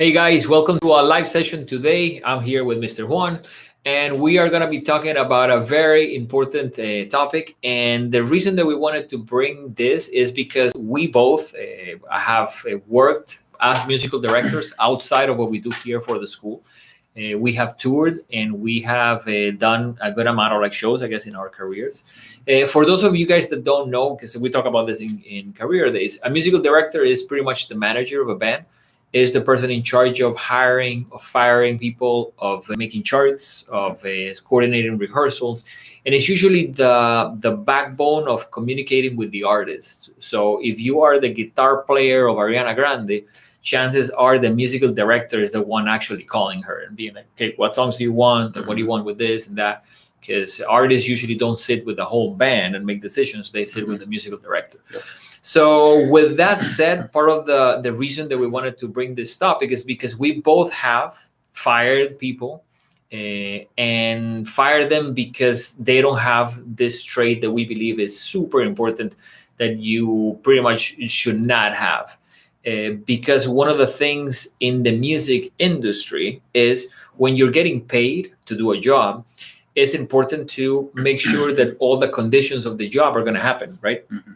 Hey guys, welcome to our live session today. I'm here with Mr. Juan, and we are going to be talking about a very important topic. And the reason that we wanted to bring this is because we both have worked as musical directors outside of what we do here for the school. We have toured and we have done a good amount of shows, I guess, in our careers. For those of you guys that don't know, because we talk about this in career days, a musical director is pretty much the manager of a band, is the person in charge of hiring, of firing people, of making charts, of coordinating rehearsals. And it's usually the backbone of communicating with the artist. So if you are the guitar player of Ariana Grande, chances are the musical director is the one actually calling her and being like, okay, what songs do you want? And what do you want with this and that? Because artists usually don't sit with the whole band and make decisions. They sit with the musical director. Yep. So with that said, part of the reason that we wanted to bring this topic is because we both have fired people and fired them because they don't have this trait that we believe is super important that you pretty much should not have. Because one of the things in the music industry is when you're getting paid to do a job, it's important to make sure that all the conditions of the job are going to happen, right? Mm-hmm.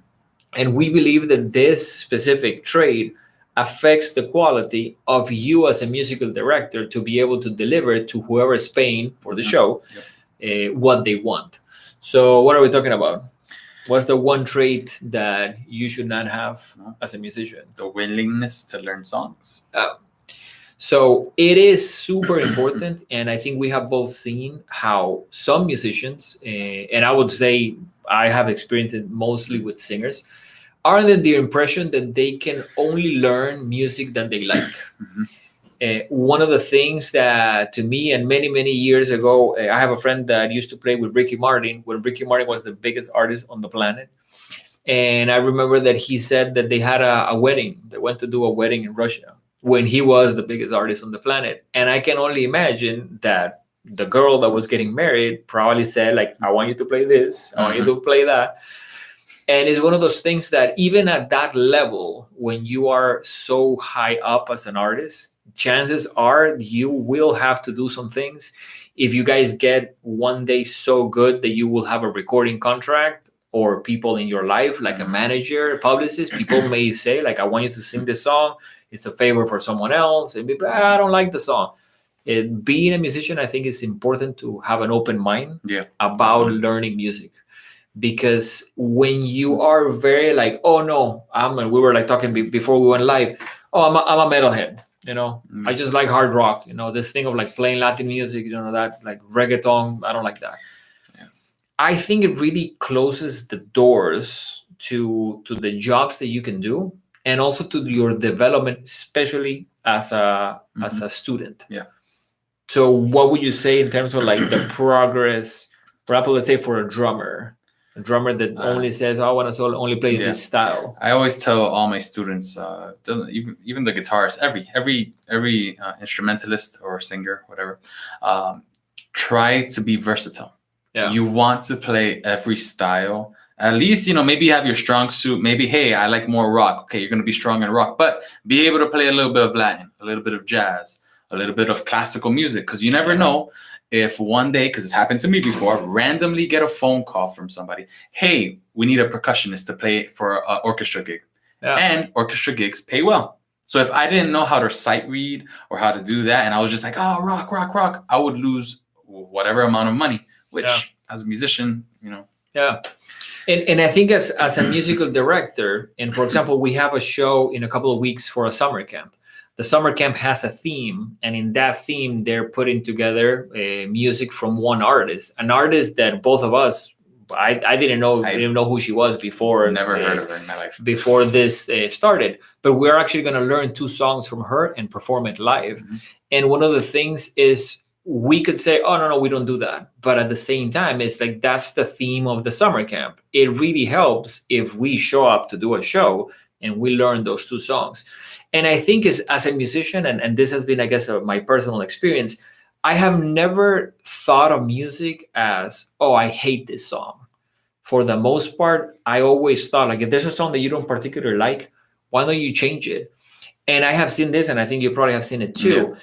And we believe that this specific trait affects the quality of you as a musical director to be able to deliver to whoever is paying for the show what they want. So what are we talking about? What's the one trait that you should not have as a musician? The willingness to learn songs. So it is super important. And I think we have both seen how some musicians, and I would say I have experienced it mostly with singers, are under the impression that they can only learn music that they like. One of the things that to me, and many years ago, I have a friend that used to play with Ricky Martin when Ricky Martin was the biggest artist on the planet. And I remember that he said that they had a wedding. They went to do a wedding in Russia when he was the biggest artist on the planet. And I can only imagine that the girl that was getting married probably said, like, I want you to play this, I want you to play that. And it's one of those things that even at that level, when you are so high up as an artist, chances are you will have to do some things. If you guys get one day so good that you will have a recording contract or people in your life, like a manager, a publicist, people may say, like, I want you to sing this song. It's a favor for someone else. And maybe, I don't like the song. Being a musician, I think it's important to have an open mind about learning music. Because when you are very like, oh no, we were like talking before we went live, I'm a metalhead, I just like hard rock, this thing of like playing Latin music, that like reggaeton, I don't like that. I think it really closes the doors to the jobs that you can do and also to your development, especially as a student. So what would you say in terms of like the progress, for example, let's say for a drummer that only says, I want to only play this style? I always tell all my students, even the guitarists, every instrumentalist or singer, whatever, try to be versatile. You want to play every style. At least, maybe you have your strong suit. Maybe, hey, I like more rock. Okay, you're going to be strong in rock. But be able to play a little bit of Latin, a little bit of jazz, a little bit of classical music. Because you never know if one day, because it's happened to me before, randomly get a phone call from somebody. Hey, we need a percussionist to play for an orchestra gig. And orchestra gigs pay well. So if I didn't know how to sight read or how to do that, and I was just like, oh, rock, I would lose whatever amount of money, which as a musician, And I think as a musical director, and for example, we have a show in a couple of weeks for a summer camp. The summer camp has a theme, and in that theme, they're putting together music from one artist, an artist that both of us, I didn't know who she was before. Never heard of her in my life. Before this started. But we're actually going to learn 2 songs from her and perform it live. And one of the things is we could say, oh, no, we don't do that. But at the same time, it's like that's the theme of the summer camp. It really helps if we show up to do a show and we learn those 2 songs. And I think as a musician, and this has been, I guess, my personal experience, I have never thought of music as, oh, I hate this song. For the most part, I always thought, like, if there's a song that you don't particularly like, why don't you change it? And I have seen this, and I think you probably have seen it too.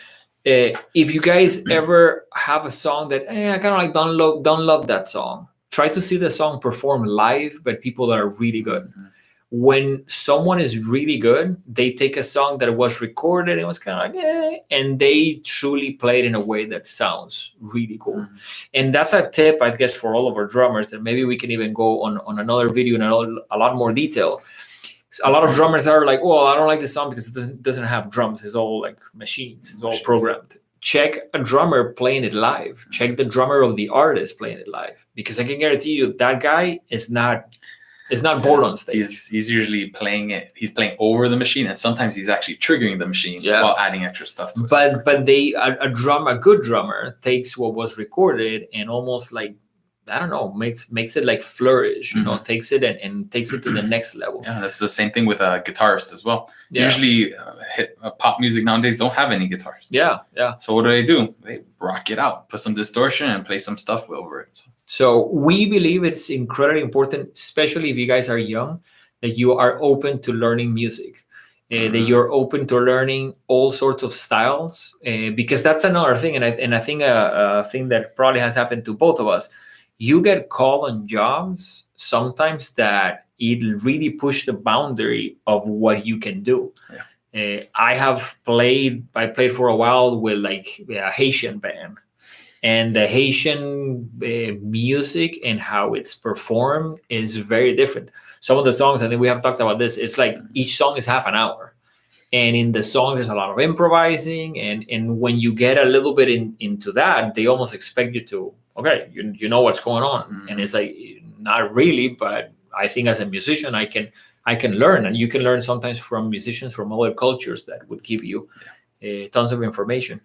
If you guys ever have a song that I kind of like don't love that song, try to see the song perform live by people that are really good. Mm-hmm. When someone is really good, they take a song that was recorded and was kind of like, and they truly play it in a way that sounds really cool. Mm-hmm. And that's a tip, I guess, for all of our drummers that maybe we can even go on another video in a lot more detail. A lot of drummers are like, well, I don't like this song because it doesn't have drums. It's all like machines. It's all programmed. Check a drummer playing it live. Check the drummer of the artist playing it live. Because I can guarantee you that guy is not bored on stage. He's usually playing it. He's playing over the machine, and sometimes he's actually triggering the machine while adding extra stuff to it. But a good drummer takes what was recorded and almost like, I don't know, makes it like flourish, you know, takes it and takes it to the next level. Yeah, that's the same thing with a guitarist as well. Yeah. Usually pop music nowadays don't have any guitars. Yeah. So what do? They rock it out, put some distortion and play some stuff over it. So we believe it's incredibly important, especially if you guys are young, that you are open to learning music. That you're open to learning all sorts of styles, because that's another thing. And I think a thing that probably has happened to both of us. You get called on jobs sometimes that it really push the boundary of what you can do. Yeah. I played for a while with like a Haitian band, and the Haitian music and how it's performed is very different. Some of the songs, I think we have talked about this, it's like each song is half an hour. And in the song, there's a lot of improvising. And when you get a little bit into that, they almost expect you to, okay, you know what's going on. And it's like, not really, but I think as a musician, I can learn. And you can learn sometimes from musicians from other cultures that would give you tons of information.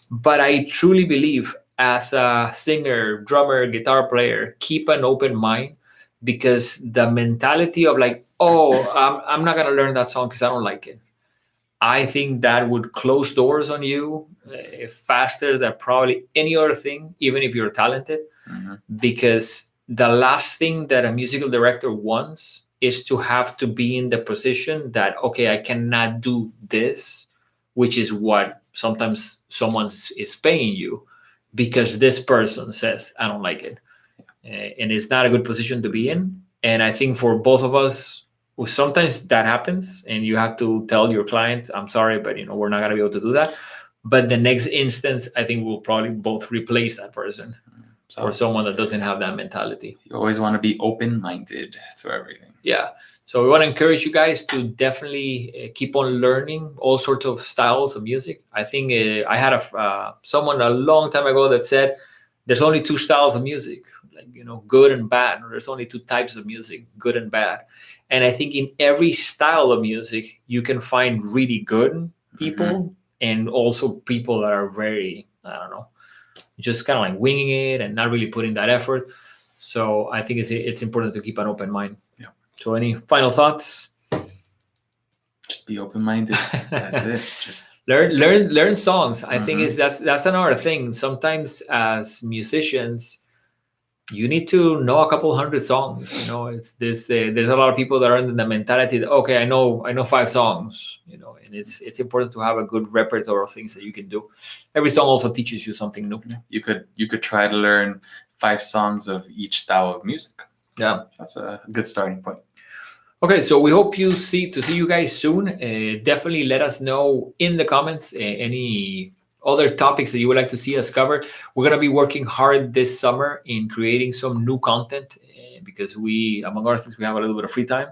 But I truly believe as a singer, drummer, guitar player, keep an open mind, because the mentality of like, I'm not going to learn that song because I don't like it. I think that would close doors on you faster than probably any other thing, even if you're talented. Because the last thing that a musical director wants is to have to be in the position that, okay, I cannot do this, which is what sometimes someone is paying you, because this person says, I don't like it. And it's not a good position to be in. And I think for both of us, sometimes that happens and you have to tell your client, I'm sorry, but we're not going to be able to do that. But the next instance, I think we'll probably both replace that person for someone that doesn't have that mentality. You always want to be open-minded to everything. Yeah. So we want to encourage you guys to definitely keep on learning all sorts of styles of music. I think I had someone a long time ago that said there's only two styles of music, like, good and bad. Or there's only two types of music, good and bad. And I think in every style of music, you can find really good people and also people that are very, I don't know, just kind of like winging it and not really putting that effort. So I think it's important to keep an open mind. Yeah. So any final thoughts? Just be open-minded. That's it. Just learn songs. I think that's another thing. Sometimes as musicians, you need to know a couple hundred songs. It's this. There's a lot of people that are in the mentality that, okay, I know 5 songs. And it's important to have a good repertoire of things that you can do. Every song also teaches you something new. You could try to learn 5 songs of each style of music. Yeah, that's a good starting point. Okay, so we hope to see you guys soon. Definitely let us know in the comments any other topics that you would like to see us cover. We're going to be working hard this summer in creating some new content because we, among other things, we have a little bit of free time.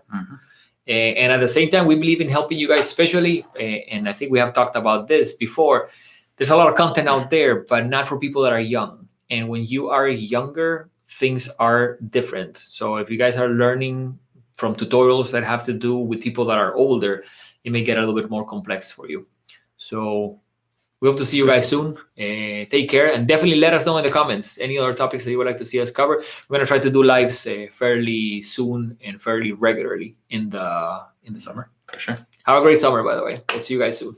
And at the same time, we believe in helping you guys, especially, and I think we have talked about this before, there's a lot of content out there, but not for people that are young. And when you are younger, things are different. So if you guys are learning from tutorials that have to do with people that are older, it may get a little bit more complex for you. So we hope to see you guys soon. Take care, and definitely let us know in the comments any other topics that you would like to see us cover. We're gonna try to do lives fairly soon and fairly regularly in the summer. For sure. Have a great summer, by the way. We'll see you guys soon.